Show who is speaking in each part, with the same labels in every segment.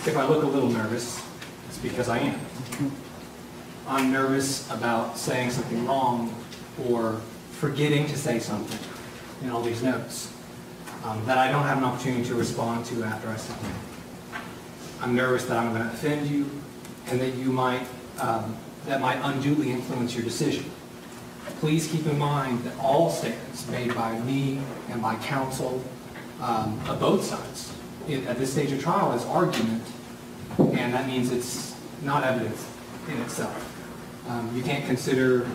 Speaker 1: If I look a little nervous, it's because I am. I'm nervous about saying something wrong or forgetting to say something in all these notes that I don't have an opportunity to respond to after I sit down. I'm nervous that I'm going to offend you and that you might, that might unduly influence your decision. Please keep in mind that all statements made by me and by counsel of both sides at this stage of trial is argument, and that means it's not evidence in itself. You can't consider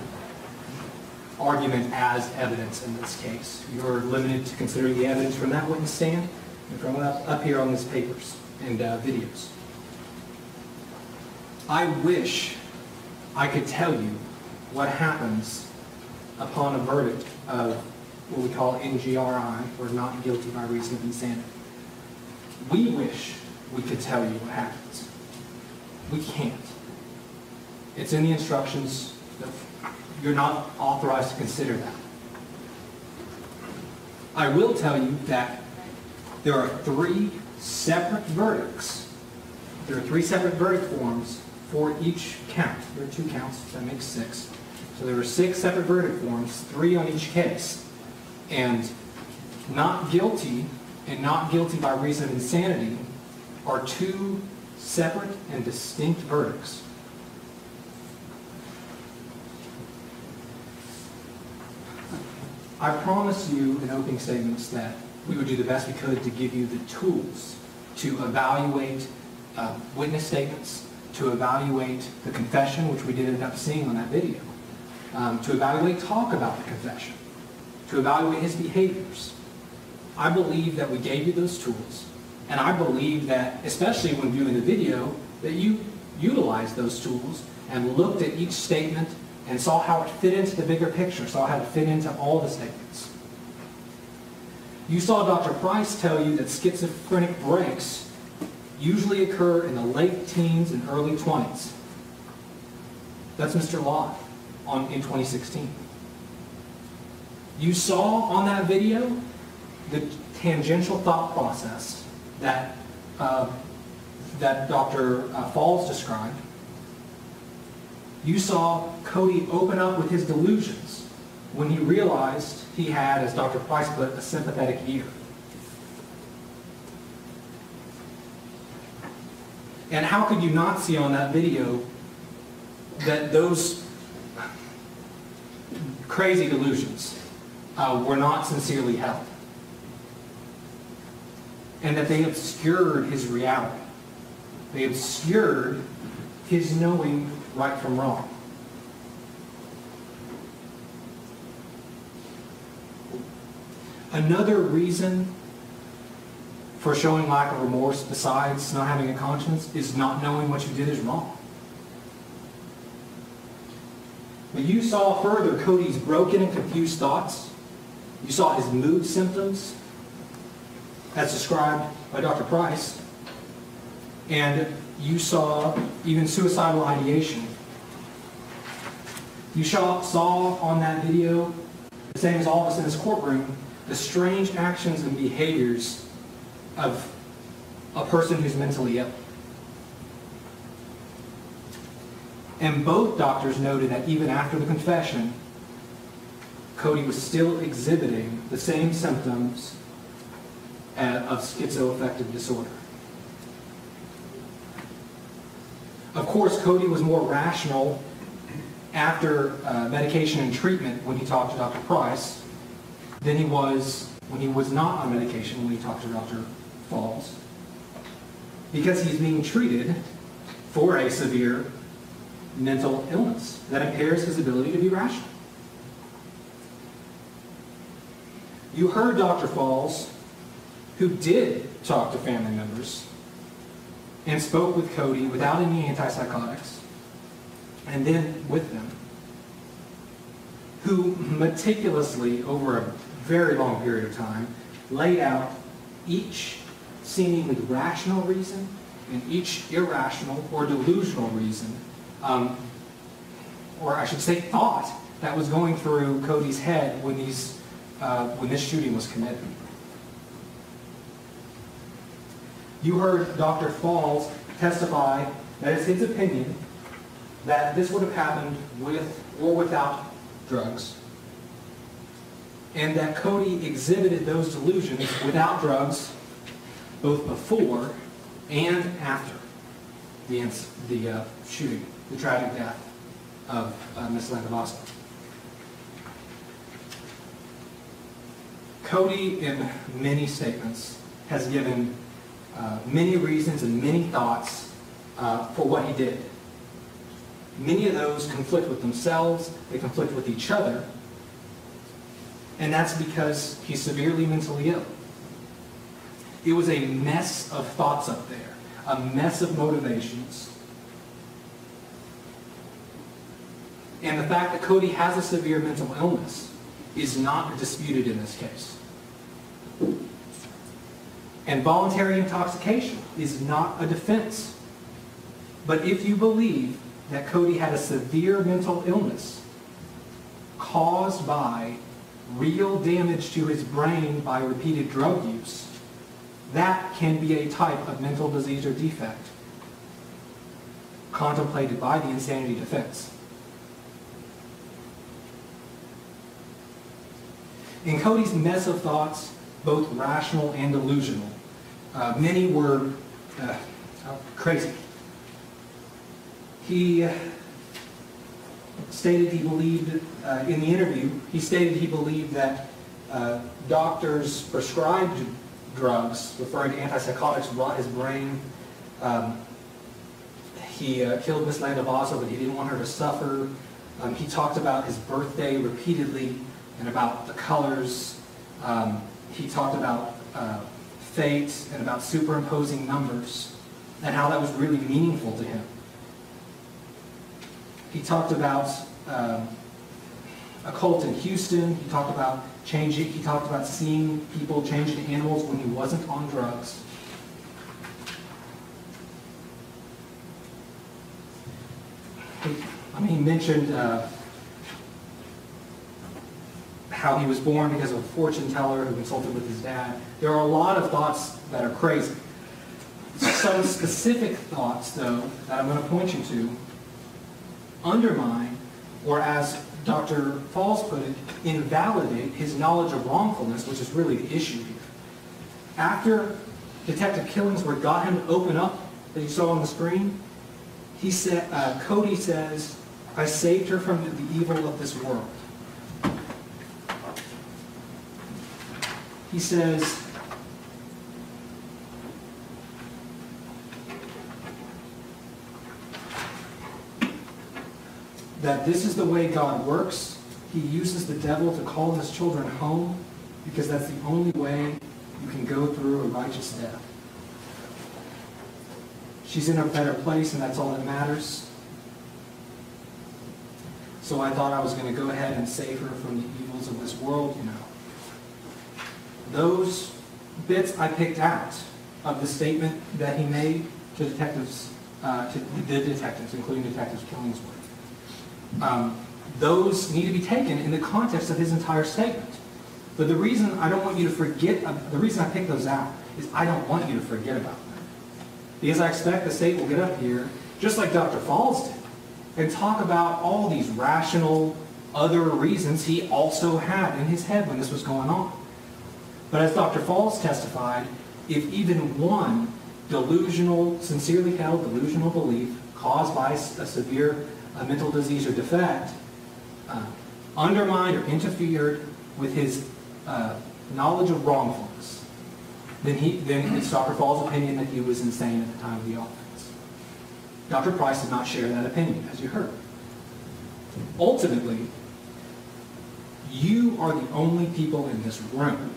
Speaker 1: argument as evidence in this case. You're limited to considering the evidence from that witness stand and from up here on these papers and videos. I wish I could tell you what happens upon a verdict of what we call NGRI, or not guilty by reason of insanity. We wish we could tell you what happens. We can't. It's in the instructions. You're not authorized to consider that. I will tell you that there are 3 separate verdicts. There are 3 separate verdict forms for each count. There are 2 counts, that makes 6. So there are 6 separate verdict forms, 3 on each case. And not guilty and not guilty by reason of insanity are 2 separate and distinct verdicts. I promised you in opening statements that we would do the best we could to give you the tools to evaluate witness statements, to evaluate the confession, which we did end up seeing on that video, to evaluate talk about the confession, to evaluate his behaviors. I believe that we gave you those tools, and I believe that, especially when viewing the video, that you utilized those tools and looked at each statement and saw how it fit into the bigger picture, saw how it fit into all the statements. You saw Dr. Price tell you that schizophrenic breaks usually occur in the late teens and early 20s. That's Mr. Lott in 2016. You saw on that video the tangential thought process that Dr. Falls described. You saw Kody open up with his delusions when he realized he had, as Dr. Price put, a sympathetic ear. And how could you not see on that video that those crazy delusions were not sincerely held? And that they obscured his reality. They obscured his knowing right from wrong. Another reason for showing lack of remorse, besides not having a conscience, is not knowing what you did is wrong. But you saw further Kody's broken and confused thoughts. You saw his mood symptoms, as described by Dr. Price. And you saw even suicidal ideation. You saw on that video, the same as all of us in this courtroom, the strange actions and behaviors of a person who's mentally ill. And both doctors noted that even after the confession, Kody was still exhibiting the same symptoms of schizoaffective disorder. Of course, Kody was more rational after medication and treatment when he talked to Dr. Price than he was when he was not on medication when he talked to Dr. Falls, because he's being treated for a severe mental illness that impairs his ability to be rational. You heard Dr. Falls, who did talk to family members and spoke with Kody without any antipsychotics, and then with them, who meticulously, over a very long period of time, laid out each seemingly rational reason and each irrational or delusional reason, or I should say thought, that was going through Kody's head when this shooting was committed. You heard Dr. Falls testify that it's his opinion that this would have happened with or without drugs, and that Kody exhibited those delusions without drugs both before and after the shooting, the tragic death of Ms. Landavaso. Kody, in many statements, has given many reasons and many thoughts for what he did. Many of those conflict with themselves, they conflict with each other, and that's because he's severely mentally ill. It was a mess of thoughts up there, a mess of motivations. And the fact that Kody has a severe mental illness is not disputed in this case. And voluntary intoxication is not a defense. But if you believe that Kody had a severe mental illness caused by real damage to his brain by repeated drug use, that can be a type of mental disease or defect contemplated by the insanity defense. In Kody's mess of thoughts, both rational and delusional, many were crazy. He stated he believed, in the interview, he stated he believed that doctors prescribed drugs, referring to antipsychotics, rot his brain. He killed Miss Landavaso, but he didn't want her to suffer. He talked about his birthday repeatedly and about the colors. He talked about fate and about superimposing numbers and how that was really meaningful to him. He talked about a cult in Houston. He talked about changing. He talked about seeing people change into animals when he wasn't on drugs. He mentioned how he was born because of a fortune teller who consulted with his dad. There are a lot of thoughts that are crazy. Some specific thoughts, though, that I'm going to point you to undermine, or as Dr. Falls put it, invalidate his knowledge of wrongfulness, which is really the issue here. After Detective Killingsworth got him to open up, that you saw on the screen, he said, Kody says, "I saved her from the evil of this world." He says, that this is the way God works. He uses the devil to call his children home because that's the only way you can go through a righteous death. She's in a better place, and that's all that matters. So I thought I was going to go ahead and save her from the evils of this world, you know. Those bits I picked out of the statement that he made to detectives, to the detectives, including Detective Killingsworth. Those need to be taken in the context of his entire statement. But the reason I don't want you to forget, the reason I picked those out is I don't want you to forget about them. Because I expect the state will get up here, just like Dr. Falls did, and talk about all these rational other reasons he also had in his head when this was going on. But as Dr. Falls testified, if even one delusional, sincerely held delusional belief caused by a severe mental disease or defect undermined or interfered with his knowledge of wrongfulness, then it's Dr. Falls' opinion that he was insane at the time of the offense. Dr. Price did not share that opinion, as you heard. Ultimately, you are the only people in this room,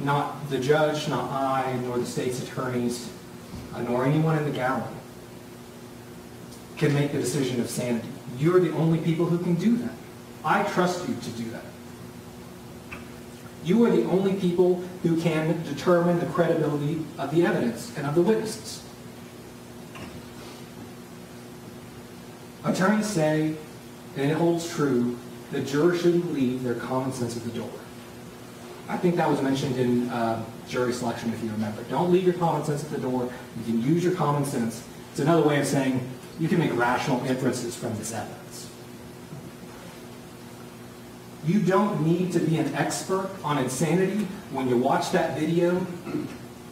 Speaker 1: not the judge, not I, nor the state's attorneys, nor anyone in the gallery, can make the decision of sanity. You're the only people who can do that. I trust you to do that. You are the only people who can determine the credibility of the evidence and of the witnesses. Attorneys say, and it holds true, that jurors shouldn't leave their common sense at the door. I think that was mentioned in jury selection if you remember. Don't leave your common sense at the door. You can use your common sense. It's another way of saying you can make rational inferences from this evidence. You don't need to be an expert on insanity when you watch that video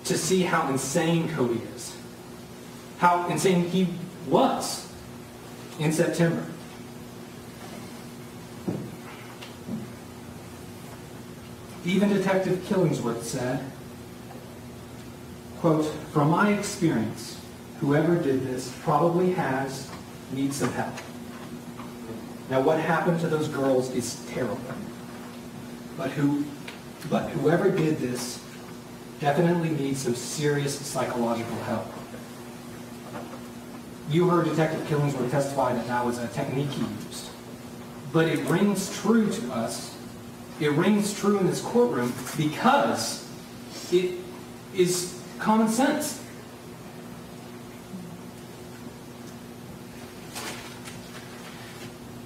Speaker 1: to see how insane Kody is. How insane he was in September. Even Detective Killingsworth said, quote, "From my experience, whoever did this probably needs some help. Now what happened to those girls is terrible. But whoever did this definitely needs some serious psychological help." You heard Detective Killingsworth testify that was a technique he used. But it rings true to us. It rings true in this courtroom because it is common sense.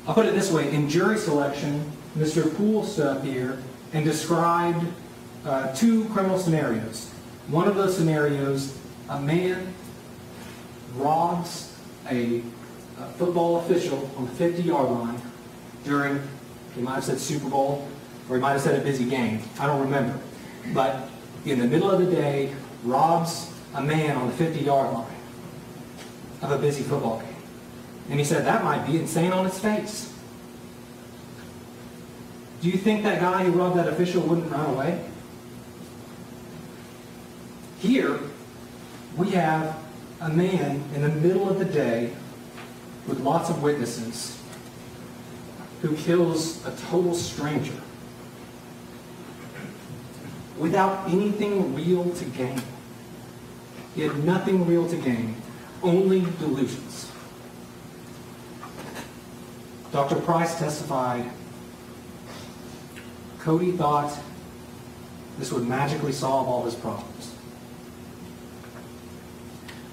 Speaker 1: I'll put it this way. In jury selection, Mr. Poole stood up here and described two criminal scenarios. One of those scenarios, a man robs a football official on the 50-yard line during, he might have said Super Bowl, or he might have said a busy game. I don't remember. But in the middle of the day, robs a man on the 50-yard line of a busy football game. And he said that might be insane on its face. Do you think that guy who robbed that official wouldn't run away? Here, we have a man in the middle of the day with lots of witnesses who kills a total stranger without anything real to gain. He had nothing real to gain, only delusions. Dr. Price testified, Kody thought this would magically solve all his problems.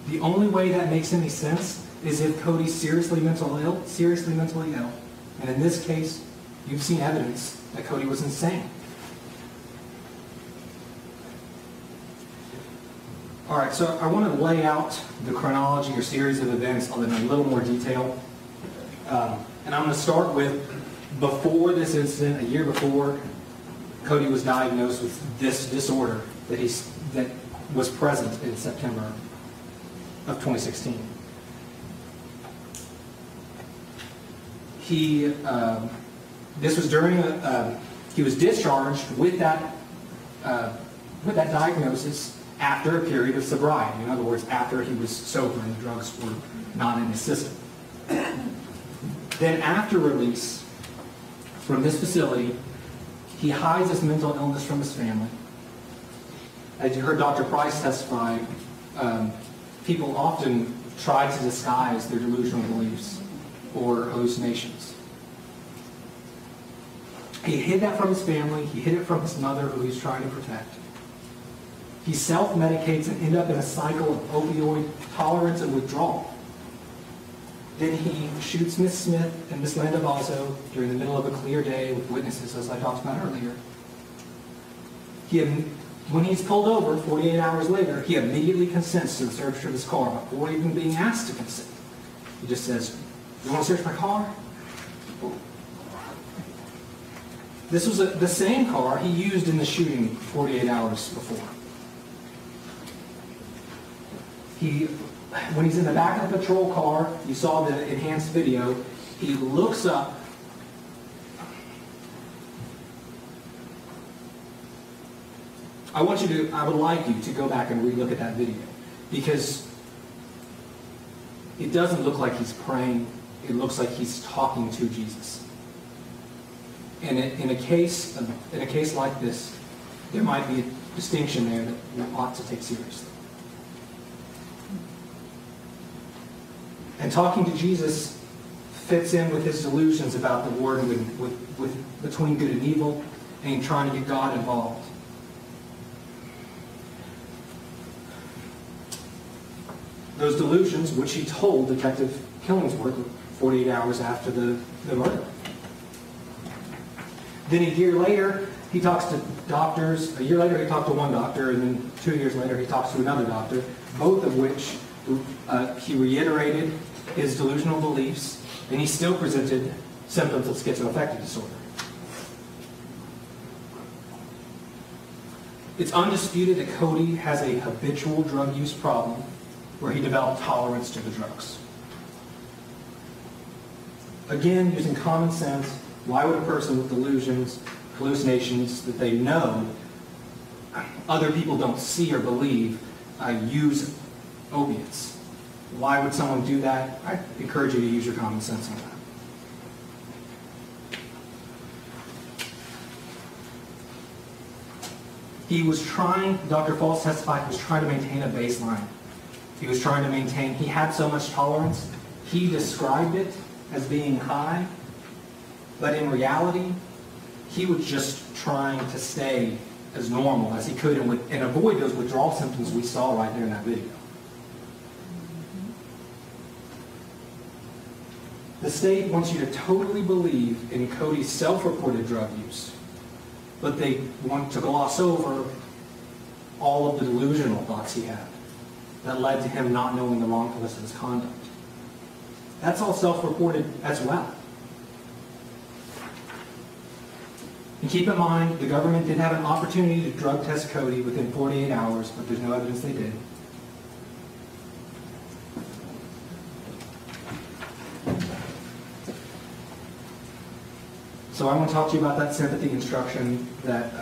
Speaker 1: The only way that makes any sense is if Kody's seriously mentally ill. And in this case, you've seen evidence that Kody was insane. All right, so I want to lay out the chronology or series of events in a little more detail. And I'm going to start with before this incident, a year before, Kody was diagnosed with this disorder that was present in September of 2016. This was during he was discharged with that diagnosis after a period of sobriety. In other words, after he was sober and the drugs were not in his system. Then after release from this facility, he hides his mental illness from his family. As you heard Dr. Price testify, people often try to disguise their delusional beliefs or hallucinations. He hid that from his family. He hid it from his mother, who he's trying to protect. He self-medicates and ends up in a cycle of opioid tolerance and withdrawal. Then he shoots Miss Smith and Miss Linda Vaso during the middle of a clear day with witnesses, as I talked about earlier. When he's pulled over 48 hours later, he immediately consents to the search of his car before even being asked to consent. He just says, "You want to search my car?" This was the same car he used in the shooting 48 hours before. When he's in the back of the patrol car, you saw the enhanced video, he looks up. I would like you to go back and relook at that video, because it doesn't look like he's praying. It looks like he's talking to Jesus. And in a case like this, there might be a distinction there that we ought to take seriously. And talking to Jesus fits in with his delusions about the war between good and evil, and trying to get God involved. Those delusions, which he told Detective Killingsworth 48 hours after the murder. Then a year later, He talks to doctors. A year later, he talked to one doctor, and then 2 years later, he talks to another doctor, both of which he reiterated his delusional beliefs, and he still presented symptoms of schizoaffective disorder. It's undisputed that Kody has a habitual drug use problem where he developed tolerance to the drugs. Again, using common sense, why would a person with delusions, hallucinations that they know other people don't see or believe use opiates? Why would someone do that? I encourage you to use your common sense on that. He was trying, Dr. Falls testified, he was trying to maintain a baseline. He was trying to maintain, he had so much tolerance, he described it as being high, but in reality, he was just trying to stay as normal as he could and avoid those withdrawal symptoms we saw right there in that video. The state wants you to totally believe in Kody's self-reported drug use, but they want to gloss over all of the delusional thoughts he had that led to him not knowing the wrongfulness of his conduct. That's all self-reported as well. And keep in mind, the government did have an opportunity to drug test Kody within 48 hours, but there's no evidence they did. So I want to talk to you about that sympathy instruction that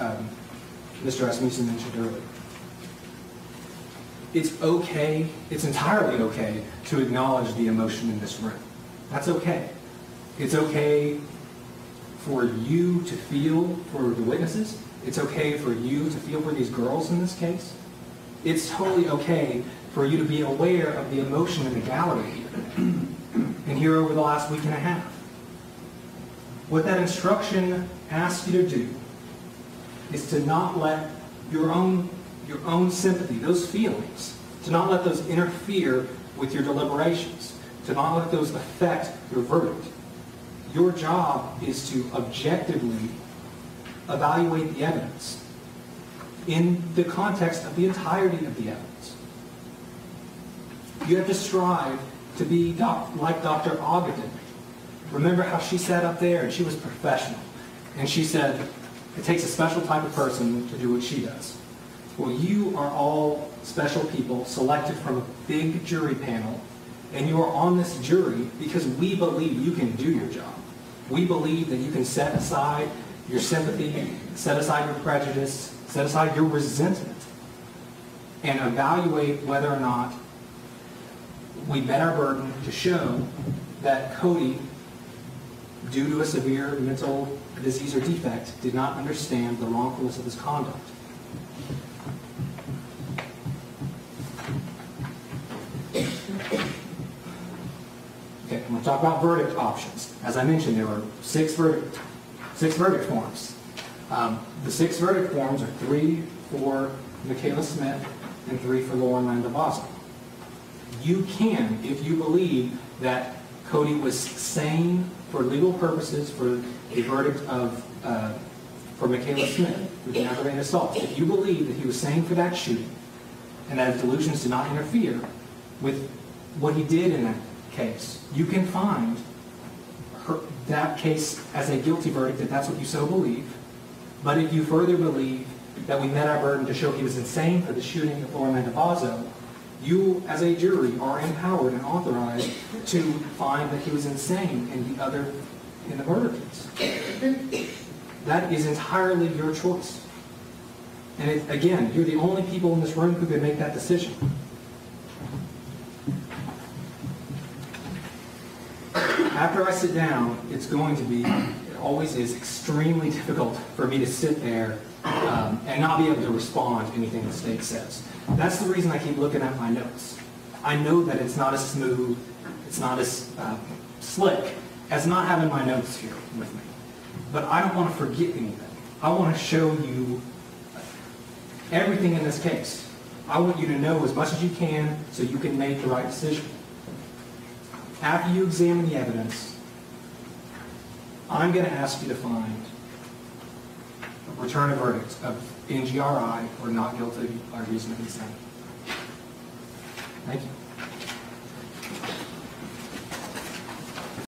Speaker 1: Mr. Rasmussen mentioned earlier. It's okay, it's entirely okay to acknowledge the emotion in this room. That's okay. It's okay for you to feel for the witnesses. It's okay for you to feel for these girls in this case. It's totally okay for you to be aware of the emotion in the gallery here and here over the last week and a half. What that instruction asks you to do is to not let your own sympathy, those feelings, to not let those interfere with your deliberations, to not let those affect your verdict. Your job is to objectively evaluate the evidence in the context of the entirety of the evidence. You have to strive to be like Dr. Ogden. Remember how she sat up there and she was professional. And she said, it takes a special type of person to do what she does. Well, you are all special people selected from a big jury panel, and you are on this jury because we believe you can do your job. We believe that you can set aside your sympathy, set aside your prejudice, set aside your resentment, and evaluate whether or not we met our burden to show that Kody, due to a severe mental disease or defect, did not understand the wrongfulness of his conduct. Okay, I'm going to talk about verdict options. As I mentioned, there were six verdict forms. The 6 verdict forms are 3 for Michaela Smith and 3 for Lauren Landavazo. You can, if you believe that Kody was sane for legal purposes for a verdict for Michaela Smith with an aggravated assault, if you believe that he was sane for that shooting and that his delusions did not interfere with what he did in that case, you can find that case as a guilty verdict if that's what you so believe. But if you further believe that we met our burden to show he was insane for the shooting of Lauren Landavazo, you as a jury are empowered and authorized to find that he was insane in the murder case. That is entirely your choice. And again, you're the only people in this room who can make that decision. After I sit down, it's going to be, it always is, extremely difficult for me to sit there and not be able to respond to anything the state says. That's the reason I keep looking at my notes. I know that it's not as smooth, it's not as slick as not having my notes here with me. But I don't want to forget anything. I want to show you everything in this case. I want you to know as much as you can so you can make the right decision. After you examine the evidence, I'm going to ask you to find return a verdict of NGRI or not guilty by reason of consent. Thank you.